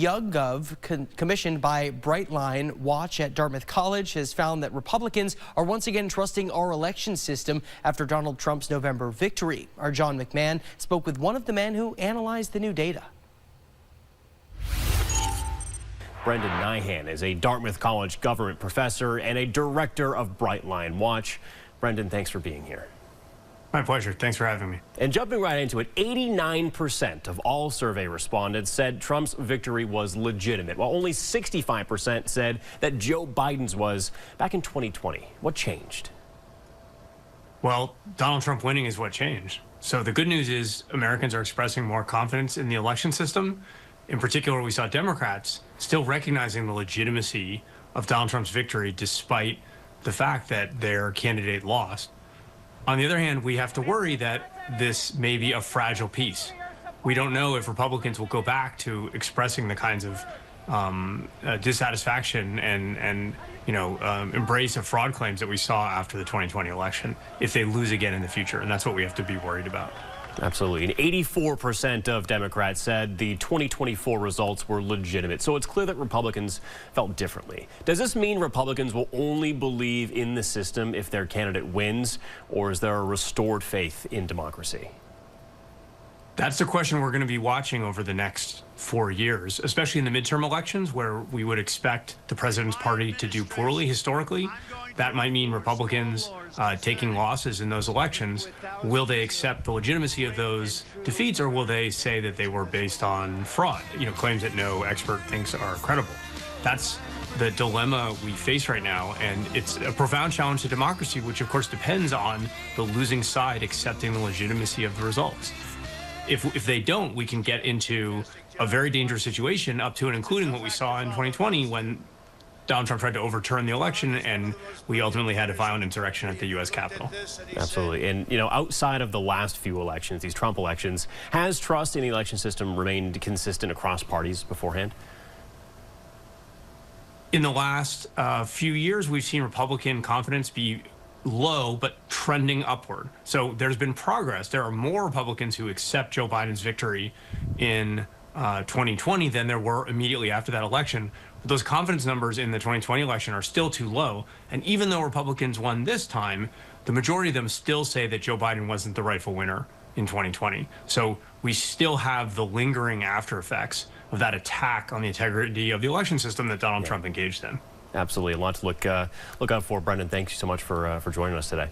YouGov, commissioned by Brightline Watch at Dartmouth College, has found that Republicans are once again trusting our election system after Donald Trump's November victory. Our John McMahon spoke with one of the men who analyzed the new data. Brendan Nyhan is a Dartmouth College government professor and a director of Brightline Watch. Brendan, thanks for being here. My pleasure. Thanks for having me. And jumping right into it, 89% of all survey respondents said Trump's victory was legitimate, while only 65% said that Joe Biden's was back in 2020. What changed? Well, Donald Trump winning is what changed. So the good news is Americans are expressing more confidence in the election system. In particular, we saw Democrats still recognizing the legitimacy of Donald Trump's victory despite the fact that their candidate lost. On the other hand, we have to worry that this may be a fragile piece. We don't know if Republicans will go back to expressing the kinds of dissatisfaction and embrace of fraud claims that we saw after the 2020 election if they lose again in the future. And that's what we have to be worried about. Absolutely. And 84% of Democrats said the 2024 results were legitimate. So it's clear that Republicans felt differently. Does this mean Republicans will only believe in the system if their candidate wins, or is there a restored faith in democracy? That's the question we're going to be watching over the next 4 years, especially in the midterm elections where we would expect the president's party to do poorly historically. That might mean Republicans taking losses in those elections. Will they accept the legitimacy of those defeats, or will they say that they were based on fraud, claims that no expert thinks are credible? That's the dilemma we face right now, and it's a profound challenge to democracy, which of course depends on the losing side accepting the legitimacy of the results. If they don't, we can get into a very dangerous situation up to and including what we saw in 2020 when Donald Trump tried to overturn the election and we ultimately had a violent insurrection at the U.S. Capitol. Absolutely. And, outside of the last few elections, these Trump elections, has trust in the election system remained consistent across parties beforehand? In the last few years, we've seen Republican confidence be low but trending upward. So there's been progress. There are more Republicans who accept Joe Biden's victory in 2020 than there were immediately after that election. But those confidence numbers in the 2020 election are still too low. And even though Republicans won this time, the majority of them still say that Joe Biden wasn't the rightful winner in 2020. So we still have the lingering after effects of that attack on the integrity of the election system that Donald Trump engaged in. Absolutely. A lot to look out for. Brendan, thank you so much for joining us today.